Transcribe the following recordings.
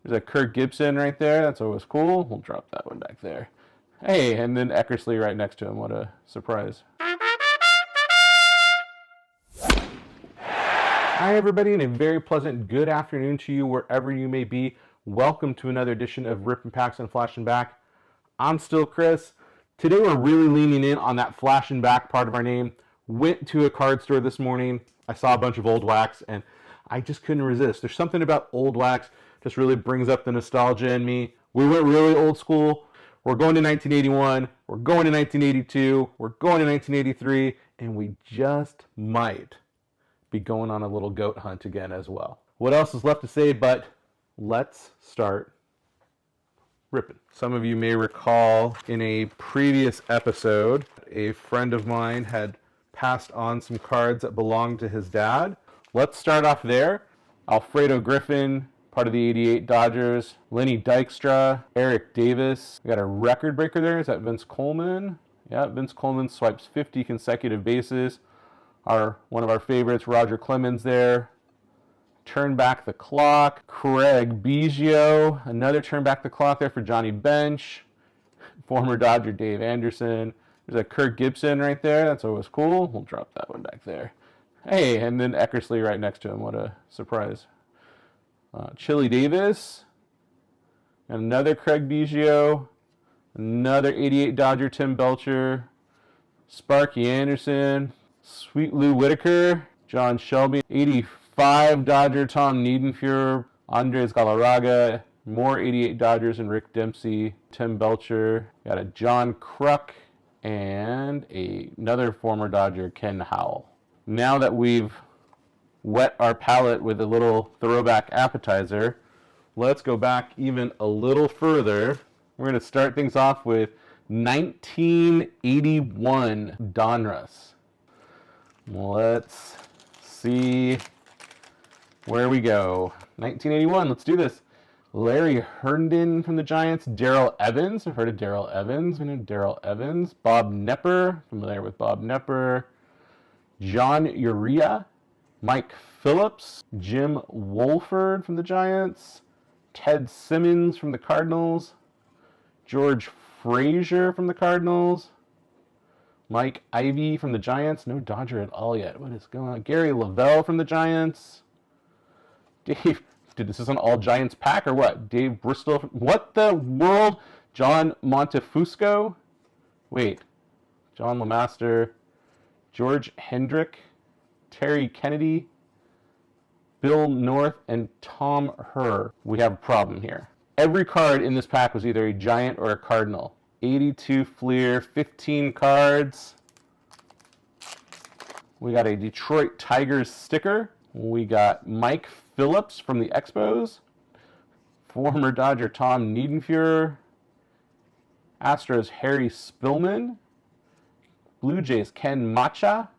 There's a Kirk Gibson right there. That's always cool. We'll drop that one back there. Hey, and then Eckersley right next to him. What a surprise. Hi, everybody, and a very pleasant good afternoon to you wherever you may be. Welcome to another edition of Rippin' Packs and Flashin' Back. I'm still Chris. Today we're really leaning in on that Flashin' Back part of our name. Went to a card store this morning. I saw a bunch of old wax, and I just couldn't resist. There's something about old wax just really brings up the nostalgia in me. We went really old school. We're going to 1981. We're going to 1982. We're going to 1983, and we just might be going on a little goat hunt again as well. What else is left to say but let's start ripping. Some of you may recall in a previous episode, a friend of mine had passed on some cards that belonged to his dad. Let's start off there. Alfredo Griffin, part of the 88 Dodgers. Lenny Dykstra, Eric Davis. We got a record breaker there. Is that Vince Coleman? Yeah, Vince Coleman swipes 50 consecutive bases. One of our favorites, Roger Clemens there. Turn back the clock. Craig Biggio. Another turn back the clock there for Johnny Bench. Former Dodger Dave Anderson. There's a Kirk Gibson right there. That's always cool. We'll drop that one back there. Hey, and then Eckersley right next to him. What a surprise. Chili Davis. Another Craig Biggio. Another 88 Dodger Tim Belcher. Sparky Anderson. Sweet Lou Whitaker, John Shelby, 85 Dodger Tom Niedenfuhr, Andres Galarraga, more 88 Dodgers and Rick Dempsey, Tim Belcher, got a John Kruk, and another former Dodger, Ken Howell. Now that we've wet our palate with a little throwback appetizer, let's go back even a little further. We're going to start things off with 1981 Donruss. Let's see where we go. 1981, let's do this. Larry Herndon from the Giants. Darrell Evans, I've heard of Darrell Evans. We know Darrell Evans. Bob Knepper, familiar with Bob Knepper. John Urea. Mike Phillips. Jim Wolford from the Giants. Ted Simmons from the Cardinals. George Frazier from the Cardinals. Mike Ivey from the Giants. No Dodger at all yet. What is going on? Gary Lavelle from the Giants. Dave, dude, this is an all Giants pack or what? Dave Bristol. What the world? John Montefusco. Wait. John Lemaster. George Hendrick. Terry Kennedy. Bill North and Tom Herr. We have a problem here. Every card in this pack was either a Giant or a Cardinal. 82 Fleer, 15 cards. We got a Detroit Tigers sticker. We got Mike Phillips from the Expos. Former Dodger Tom Niedenfuhr. Astros Harry Spillman. Blue Jays Ken Macha.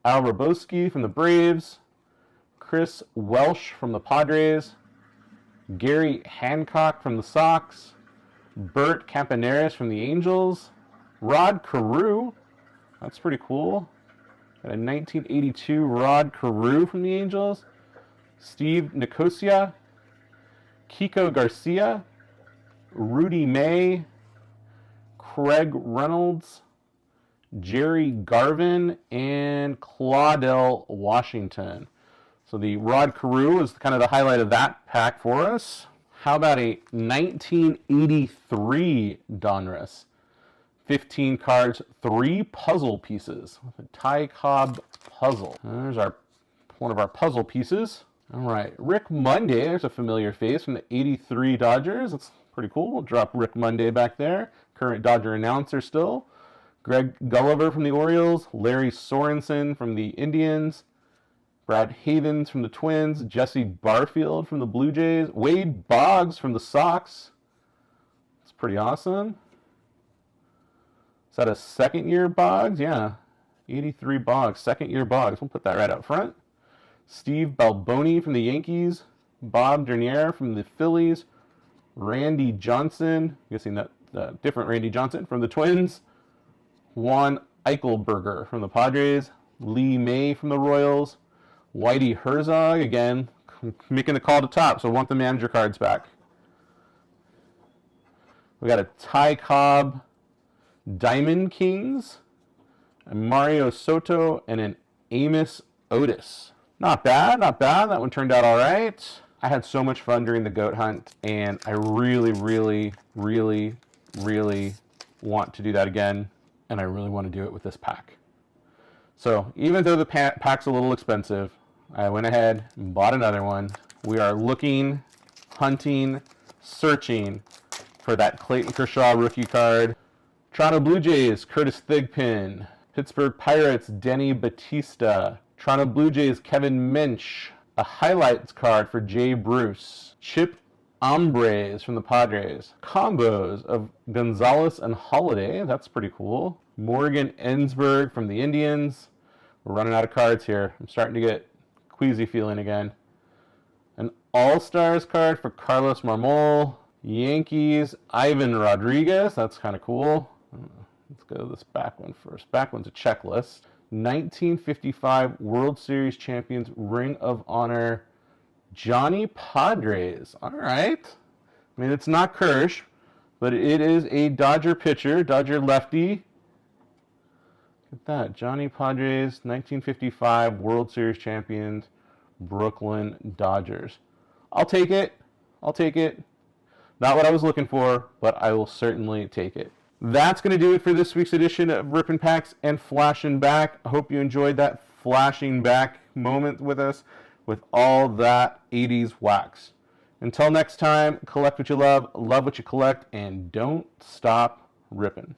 Al Roboski from the Braves. Chris Welsh from the Padres. Gary Hancock from the Sox. Bert Campaneris from the Angels. Rod Carew. That's pretty cool. Got a 1982 Rod Carew from the Angels. Steve Nicosia. Kiko Garcia. Rudy May. Craig Reynolds. Jerry Garvin. And Claudel Washington. So the Rod Carew is kind of the highlight of that pack for us. How about a 1983 Donruss? 15 cards, 3 puzzle pieces. A Ty Cobb puzzle. There's one of our puzzle pieces. All right, Rick Monday. There's a familiar face from the 83 Dodgers. That's pretty cool. We'll drop Rick Monday back there. Current Dodger announcer still. Greg Gulliver from the Orioles. Larry Sorensen from the Indians. Brad Havens from the Twins, Jesse Barfield from the Blue Jays, Wade Boggs from the Sox. That's pretty awesome. Is that a second-year Boggs? Yeah, 83 Boggs, second-year Boggs. We'll put that right up front. Steve Balboni from the Yankees, Bob Dernier from the Phillies, Randy Johnson, I'm guessing that different Randy Johnson from the Twins, Juan Eichelberger from the Padres, Lee May from the Royals, Whitey Herzog, again, I'm making the call to top, so I want the manager cards back. We got a Ty Cobb Diamond Kings, a Mario Soto, and an Amos Otis. Not bad, not bad. That one turned out all right. I had so much fun during the goat hunt, and I really, really, really, really want to do that again, and I really want to do it with this pack. So even though the pack's a little expensive, I went ahead and bought another one. We are looking, hunting, searching for that Clayton Kershaw rookie card. Toronto Blue Jays, Curtis Thigpen. Pittsburgh Pirates, Denny Batista. Toronto Blue Jays, Kevin Minch. A highlights card for Jay Bruce. Chip Hombres from the Padres. Combos of Gonzalez and Holiday. That's pretty cool. Morgan Ensberg from the Indians. We're running out of cards here. I'm starting to get queasy feeling again. An All-Stars card for Carlos Marmol. Yankees, Ivan Rodriguez. That's kind of cool. Let's go to this back one first. Back one's a checklist. 1955 World Series champions, Ring of Honor, Johnny Padres. All right. I mean, it's not Kirsch, but it is a Dodger pitcher, Dodger lefty. Look at that. Johnny Padres, 1955 World Series champions, Brooklyn Dodgers. I'll take it. I'll take it. Not what I was looking for, but I will certainly take it. That's going to do it for this week's edition of Rippin' Packs and Flashin' Back. I hope you enjoyed that flashing back moment with us with all that 80s wax. Until next time, collect what you love what you collect, and don't stop ripping.